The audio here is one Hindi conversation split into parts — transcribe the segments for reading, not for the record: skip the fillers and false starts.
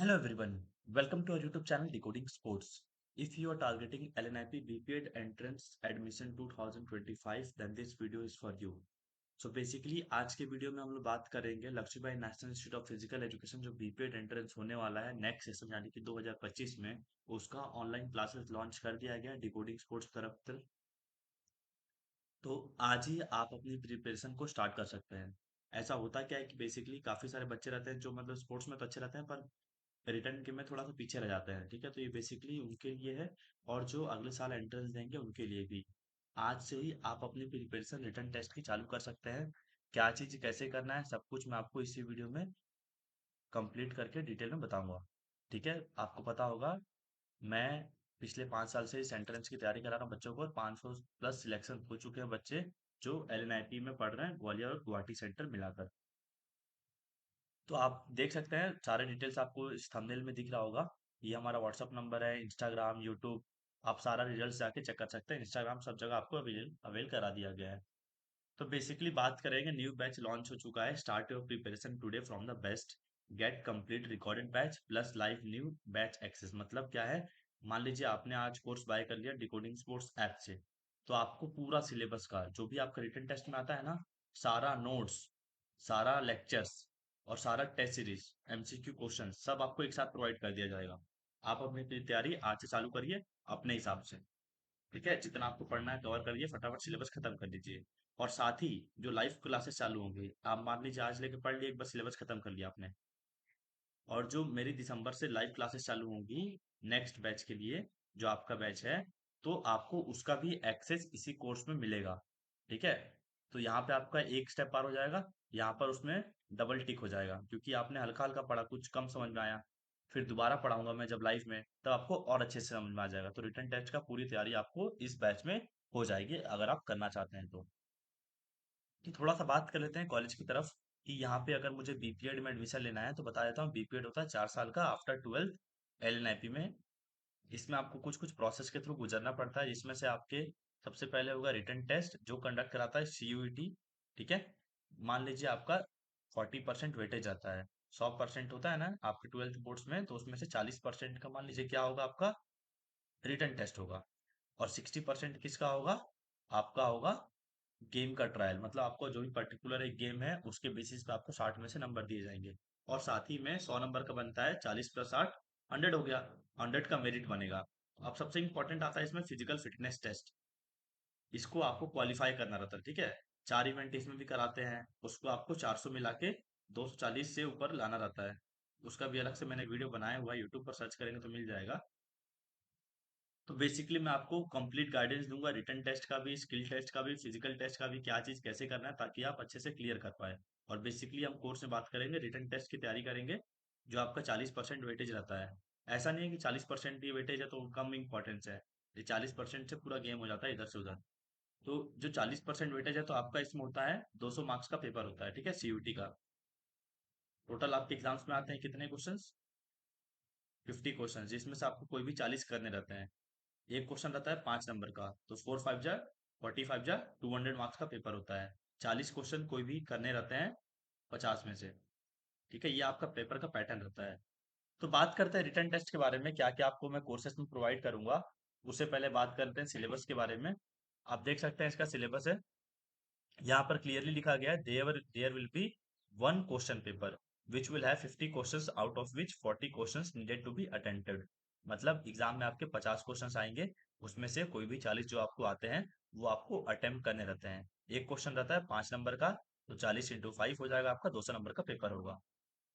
Hello everyone, welcome to our YouTube channel Decoding Sports. If you are targeting LNIP BPED Entrance Admission 2025, then this video is for you. So basically आज के वीडियो में हम लोग बात करेंगे Laxmibai national institute of physical education जो बीपीएड एंट्रेंस होने वाला है नेक्स्ट सेशन यानी कि 2025 में उसका ऑनलाइन क्लासेस लॉन्च कर दिया गया है डिकोडिंग स्पोर्ट्स तरफ से। तो आज ही आप अपनी प्रिपरेशन को स्टार्ट कर सकते हैं। ऐसा होता क्या है कि बेसिकली काफी सारे बच्चे रहते हैं जो मतलब स्पोर्ट्स में तो अच्छे रहते हैं पर रिटर्न के में थोड़ा सा पीछे रह जाते हैं। ठीक है, तो ये बेसिकली उनके लिए है और जो अगले साल एंट्रेंस देंगे उनके लिए भी। आज से ही आप अपनी प्रिपरेशन रिटर्न टेस्ट की चालू कर सकते हैं। क्या चीज कैसे करना है सब कुछ मैं आपको इसी वीडियो में कंप्लीट करके डिटेल में बताऊंगा। ठीक है, आपको पता होगा मैं पिछले 5 साल से इस एंट्रेंस की तैयारी करा रहा हूँ बच्चों को और 500 प्लस सिलेक्शन हो चुके हैं बच्चे जो एलएनआईपी में पढ़ रहे हैं ग्वालियर और गुवाहाटी सेंटर मिलाकर। तो आप देख सकते हैं सारे डिटेल्स आपको इस थंबनेल में दिख रहा होगा। ये हमारा व्हाट्सअप नंबर है, इंस्टाग्राम, यूट्यूब, आप सारा रिजल्ट जाके चेक कर सकते हैं। इंस्टाग्राम सब जगह आपको अवेल अवेल करा दिया गया है। तो बेसिकली बात करेंगे, न्यू बैच लॉन्च हो चुका है। Start your preparation today from the best, get complete recorded batch plus live new batch access. मतलब क्या है, मान लीजिए आपने आज कोर्स बाय कर लिया डिकोडिंग स्पोर्ट्स ऐप से, तो आपको पूरा सिलेबस का जो भी आपका रिटन टेस्ट में आता है ना, सारा नोट्स, सारा लेक्चर्स और सारा टेस्ट सीरीज, एमसीक्यू क्वेश्चन सब आपको एक साथ प्रोवाइड कर दिया जाएगा। आप अपनी तैयारी आज से चालू करिए अपने हिसाब से। ठीक है, जितना आपको पढ़ना है कवर करिए, फटाफट सिलेबस खत्म कर लीजिए। और साथ ही जो लाइव क्लासेस चालू होंगी, आप मान लीजिए आज लेके पढ़ लिए, एक बार सिलेबस खत्म कर लिया आपने, और जो मेरी दिसंबर से लाइव क्लासेस चालू होंगी नेक्स्ट बैच के लिए, जो आपका बैच है, तो आपको उसका भी एक्सेस इसी कोर्स में मिलेगा। ठीक है, तो यहाँ पे आपका एक स्टेप पार हो जाएगा, यहाँ पर उसमें डबल टिक हो जाएगा क्योंकि आपने हल्का हल्का पढ़ा, कुछ कम समझ में आया। फिर दोबारा पढ़ाऊंगा मैं जब लाइव में, तब आपको और अच्छे से समझ में आ जाएगा। तो रिटन टेस्ट का पूरी तैयारी आपको इस बैच में हो जाएगी अगर आप करना चाहते हैं तो। कि थोड़ा सा बात कर लेते हैं कॉलेज की तरफ कि यहाँ पे अगर मुझे बीपीएड में एडमिशन लेना है तो बता देता हूँ। बीपीएड होता है 4 साल का आफ्टर 12th एलएनआईपी में। इसमें आपको कुछ कुछ प्रोसेस के थ्रू गुजरना पड़ता है, जिसमें से आपके सबसे पहले होगा रिटन टेस्ट जो कंडक्ट कराता है सीयूईटी। ठीक है, मान लीजिए आपका 40% वेटेज आता है। 100% होता है ना आपके 12th बोर्ड्स में, तो उसमें से 40% का मान लीजिए क्या होगा, आपका रिटन टेस्ट होगा। और 60% किसका होगा, आपका होगा गेम का ट्रायल। मतलब आपको जो भी पर्टिकुलर एक गेम है उसके बेसिस पे आपको 60 में से नंबर दिए जाएंगे। और साथ ही में 100 नंबर का बनता है, 40 + 8 100 हो गया, 100 का मेरिट बनेगा। अब सबसे इंपॉर्टेंट आता है इसमें फिजिकल फिटनेस टेस्ट। इसको आपको क्वालिफाई करना रहता है। ठीक है, 4 इवेंट इसमें भी कराते हैं, उसको आपको 400 मिला के 240 से ऊपर लाना रहता है। उसका भी अलग से मैंने वीडियो बनाया हुआ है, यूट्यूब पर सर्च करेंगे तो मिल जाएगा। तो बेसिकली मैं आपको कंप्लीट गाइडेंस दूंगा, रिटन टेस्ट का भी, स्किल टेस्ट का भी, फिजिकल टेस्ट का भी, क्या चीज कैसे करना है ताकि आप अच्छे से क्लियर कर पाए। और बेसिकली हम कोर्स में बात करेंगे, रिटन टेस्ट की तैयारी करेंगे, जो आपका 40% वेटेज रहता है। ऐसा नहीं है कि 40% ही वेटेज है तो कम इंपॉर्टेंस है। ये 40% से पूरा गेम हो जाता है इधर से उधर। तो जो 40% वेटेज है तो आपका इसमें होता है 200 मार्क्स का पेपर होता है। ठीक है, सीयूटी का टोटल आपके एग्जाम्स में आते हैं कितने क्वेश्चन, 50 क्वेश्चन, जिसमें से आपको कोई भी 40 करने रहते हैं। एक क्वेश्चन रहता है 5 नंबर का, तो 4 5 जा 45 जा 200 मार्क्स का पेपर होता है। 40 क्वेश्चन कोई भी करने रहते हैं 50 में से। ठीक है, ये आपका पेपर का पैटर्न रहता है। तो बात करते हैं रिटर्न टेस्ट के बारे में, क्या क्या आपको मैं कोर्सेज में प्रोवाइड करूंगा। उससे पहले बात करते हैं सिलेबस के बारे में। आप देख सकते हैं इसका सिलेबस है, यहाँ पर क्लियरली लिखा गया है, there will be one question paper which will have 50 questions out of which 40 questions needed to be attempted. मतलब एग्जाम में आपके 50 क्वेश्चंस आएंगे, उसमें से कोई भी 40 जो आपको आते हैं वो आपको अटेम्प्ट करने रहते हैं। एक क्वेश्चन रहता है 5 नंबर का, तो 40 × 5 हो जाएगा, आपका 200 नंबर का पेपर होगा।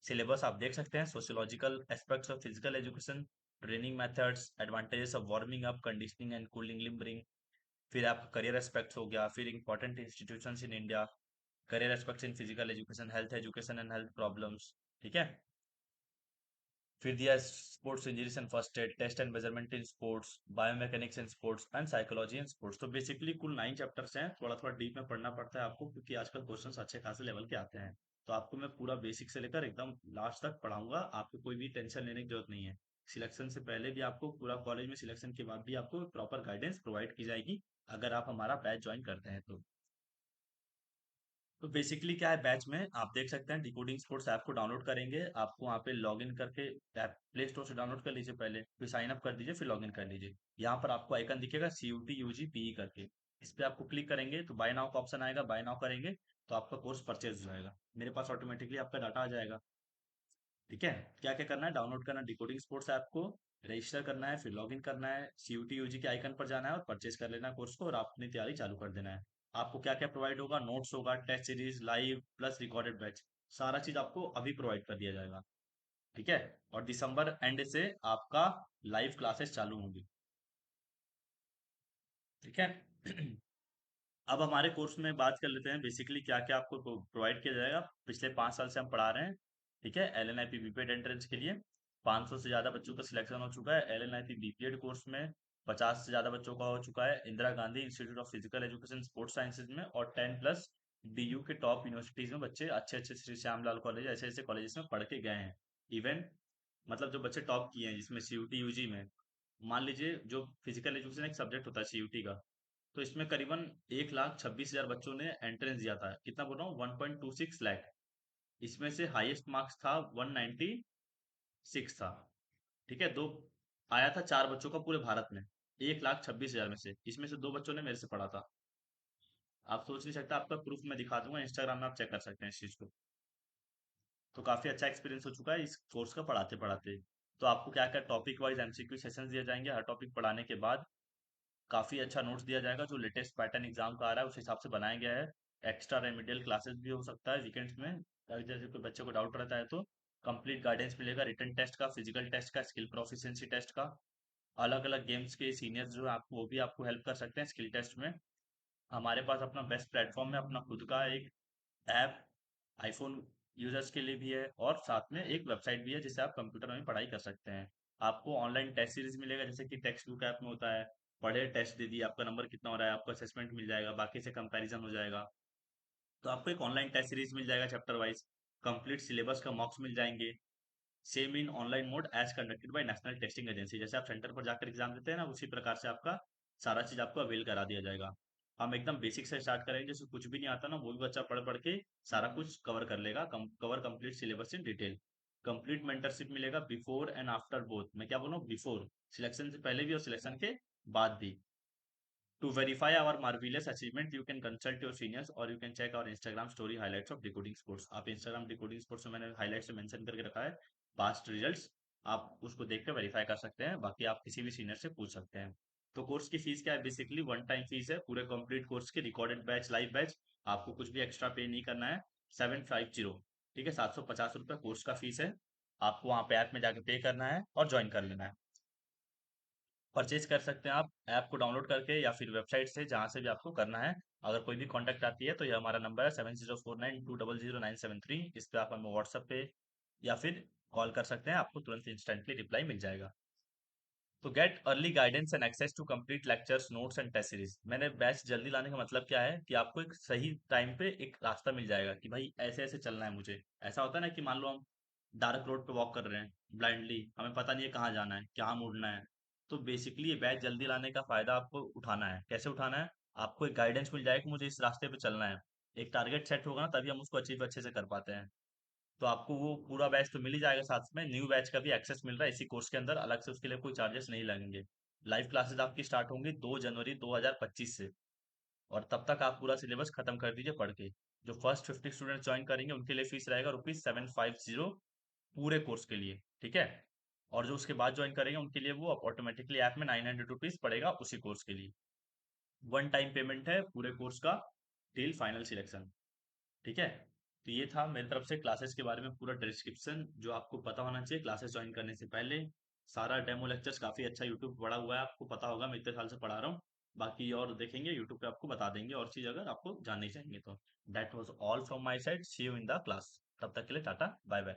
सिलेबस आप देख सकते हैं, sociological aspects of physical education, training methods, advantages of warming up, conditioning and cooling limbering. फिर आपका करियर एस्पेक्ट्स हो गया, फिर important institutions in India, career aspects in physical education, health education and health problems. ठीक है, फिर दिया sports injuries and first aid, test and measurement in sports, biomechanics in sports and psychology in sports. तो बेसिकली कुल 9 चैप्टर्स हैं, थोड़ा थोड़ा डीप में पढ़ना पड़ता है आपको क्योंकि आजकल क्वेश्चंस अच्छे खासे लेवल के आते हैं। तो आपको मैं पूरा बेसिक से लेकर एकदम लास्ट तक पढ़ाऊंगा, आपको कोई भी टेंशन लेने की जरूरत नहीं है। सिलेक्शन से पहले भी आपको पूरा, कॉलेज में सिलेक्शन के बाद भी आपको प्रॉपर गाइडेंस प्रोवाइड की जाएगी अगर आप हमारा बैच ज्वाइन करते हैं तो। तो बेसिकली क्या है बैच में आप देख सकते हैं डिकोडिंग स्पोर्ट्स ऐप को डाउनलोड करेंगे, आपको वहाँ पे लॉगिन करके ऐप प्ले स्टोर से डाउनलोड कर लीजिए, पहले फिर साइन अप कर दीजिए, फिर लॉगिन कर लीजिए। यहाँ पर आपको आइकन दिखेगा CUT UG PE करके, इस पे आपको क्लिक करेंगे तो बाय नाउ का ऑप्शन आएगा, बाय नाउ करेंगे तो आपका कोर्स परचेज हो जाएगा, मेरे पास ऑटोमेटिकली आपका डाटा आ जाएगा। ठीक है, क्या क्या करना है, डाउनलोड करना है डिकोडिंग स्पोर्ट्स ऐप को, रजिस्टर करना है, फिर लॉगिन करना है, CUT UG के आइकन पर जाना है और परचेज कर लेना है कोर्स को, और अपनी तैयारी चालू कर देना है। आपको क्या क्या प्रोवाइड होगा, नोट्स होगा, test series, live plus recorded batch, सारा चीज आपको अभी प्रोवाइड कर दिया जाएगा। ठीक है, और दिसंबर एंड से आपका लाइव क्लासेस चालू होंगी। ठीक है। अब हमारे कोर्स में बात कर लेते हैं बेसिकली क्या क्या आपको प्रोवाइड किया जाएगा। पिछले 5 साल से हम पढ़ा रहे हैं। ठीक है, LNIP बीपीएड एंट्रेंस के लिए 500 से ज्यादा बच्चों का सिलेक्शन हो चुका है। LNIP बीपीएड कोर्स में 50 से ज्यादा बच्चों का हो चुका है Indira Gandhi institute of physical education sports sciences में, और 10+ DU के टॉप यूनिवर्सिटीज में बच्चे अच्छे अच्छे श्री श्यामलाल कॉलेज ऐसे ऐसे कॉलेजेस में पढ़ के गए हैं। इवन मतलब जो बच्चे टॉप किए हैं जिसमें CUT UG में, मान लीजिए जो फिजिकल एजुकेशन एक सब्जेक्ट होता है CUT का, तो इसमें करीबन 1,26,000 बच्चों ने एंट्रेंस दिया था। कितना बोल रहा हूँ, 1.26 लाख। इसमें से हाईएस्ट मार्क्स था 196 था। ठीक है, दो आया था 4 बच्चों का पूरे भारत में, 1,26,000 में से, इसमें से 2 बच्चों ने मेरे से पढ़ा था। आप सोच नहीं सकते, आपका प्रूफ मैं दिखा दूंगा, इंस्टाग्राम में आप चेक कर सकते हैं इस चीज को। तो काफी अच्छा एक्सपीरियंस हो चुका है इस कोर्स का पढ़ाते पढ़ाते। तो आपको क्या क्या टॉपिक वाइज MCQ सेशंस दिए जाएंगे, हर टॉपिक पढ़ाने के बाद काफी अच्छा नोट्स दिया जाएगा, जो लेटेस्ट पैटर्न एग्जाम का आ रहा है उस हिसाब से बनाया गया है। एक्स्ट्रा रेमिडियल क्लासेस भी हो सकता है वीकेंड्स में, अगर जैसे कोई बच्चे को डाउट रहता है तो कंप्लीट गाइडेंस मिलेगा, रिटन टेस्ट का, फिजिकल टेस्ट का, स्किल प्रोफिशिएंसी टेस्ट का। अलग अलग गेम्स के सीनियर्स जो है आपको वो भी आपको हेल्प कर सकते हैं स्किल टेस्ट में। हमारे पास अपना बेस्ट प्लेटफॉर्म है, अपना खुद का एक ऐप आईफोन यूजर्स के लिए भी है, और साथ में एक वेबसाइट भी है जिससे आप कंप्यूटर में भी पढ़ाई कर सकते हैं। आपको ऑनलाइन टेस्ट सीरीज मिलेगा, जैसे कि टेक्स्ट बुक ऐप में होता है, पढ़े टेस्ट दे दिए, आपका नंबर कितना हो रहा है, आपको असेसमेंट मिल जाएगा, बाकी से कंपैरिजन हो जाएगा। तो आपको एक ऑनलाइन टेस्ट सीरीज मिल जाएगा चैप्टर वाइज, कंप्लीट सिलेबस का मॉक्स मिल जाएंगे, same in online mode as conducted by national testing agency, जैसे आप सेंटर पर जाकर एग्जाम देते हैं ना, उसी प्रकार से आपका सारा चीज आपको अवेल करा दिया जाएगा। हम एकदम बेसिक से स्टार्ट करेंगे, जैसे कुछ भी नहीं आता ना वो भी बच्चा पढ़ पढ़ के सारा कुछ कवर कर लेगा, cover complete syllabus in detail. Complete mentorship मिलेगा बिफोर एंड आफ्टर बोथ, मैं क्या बोल रहा हूँ, बिफोर सिलेक्शन से पहले भी और सिलेक्शन के बाद भी। To verify our marvelous achievement, you can consult your seniors or you can check our Instagram story highlights of decoding sports। आप Instagram decoding sports में मैंने highlights में मेंशन करके रखा है पास्ट रिजल्ट्स, आप उसको देख कर वेरीफाई कर सकते हैं, बाकी आप किसी भी सीनियर से पूछ सकते हैं। तो कोर्स की फीस क्या है, बेसिकली वन टाइम फीस है पूरे कंप्लीट कोर्स की, रिकॉर्डेड बैच लाइव बैच, आपको कुछ भी एक्स्ट्रा पे नहीं करना है। 750, ठीक है, 750 रुपये कोर्स का फीस है। आपको वहाँ पे ऐप में जाके पे करना है और ज्वाइन कर लेना है। परचेज कर सकते हैं आप ऐप को डाउनलोड करके या फिर वेबसाइट से, जहां से भी आपको करना है। अगर कोई भी कांटेक्ट आती है तो ये हमारा नंबर है 7049200973, इस पे आप हमें व्हाट्सएप पे या फिर कॉल कर सकते हैं, आपको तुरंत इंस्टेंटली रिप्लाई मिल जाएगा। तो get early guidance and access to complete lectures notes and test series, मैंने बैच जल्दी लाने का मतलब क्या है कि आपको एक सही टाइम पे एक रास्ता मिल जाएगा कि भाई ऐसे ऐसे चलना है मुझे। ऐसा होता है ना कि मान लो हम डार्क रोड पे वॉक कर रहे हैं ब्लाइंडली, हमें पता नहीं है कहाँ जाना है, क्या मुड़ना है। तो बेसिकली ये बैच जल्दी लाने का फायदा आपको उठाना है। कैसे उठाना है, आपको एक गाइडेंस मिल जाएगा कि मुझे इस रास्ते पे चलना है, एक टारगेट सेट होगा ना तभी हम उसको अचीव अच्छे से कर पाते हैं। तो आपको वो पूरा बैच तो मिल ही जाएगा, साथ में न्यू बैच का भी एक्सेस मिल रहा है इसी कोर्स के अंदर, अलग से उसके लिए कोई चार्जेस नहीं लगेंगे। लाइव क्लासेस आपकी स्टार्ट होंगी 2 जनवरी 2025 से, और तब तक आप पूरा सिलेबस खत्म कर दीजिए पढ़ के। जो फर्स्ट 50 स्टूडेंट ज्वाइन करेंगे उनके लिए फीस रहेगा ₹750 पूरे कोर्स के लिए। ठीक है, और जो उसके बाद ज्वाइन करेंगे उनके लिए वो ऑटोमेटिकली ऐप में ₹900 पड़ेगा उसी कोर्स के लिए। वन टाइम पेमेंट है पूरे कोर्स का टिल फाइनल सिलेक्शन। ठीक है, तो ये था मेरी तरफ से क्लासेस के बारे में पूरा डिस्क्रिप्शन जो आपको पता होना चाहिए क्लासेस ज्वाइन करने से पहले। सारा डेमो लेक्चर्स काफी अच्छा यूट्यूब पड़ा हुआ है, आपको पता होगा मैं इतने साल से पढ़ा रहा हूँ। बाकी और देखेंगे यूट्यूब पे आपको बता देंगे और चीज अगर आपको जाननी चाहिए तो। That was all from my side, see you in the class, तब तक के लिए टाटा बाय बाय।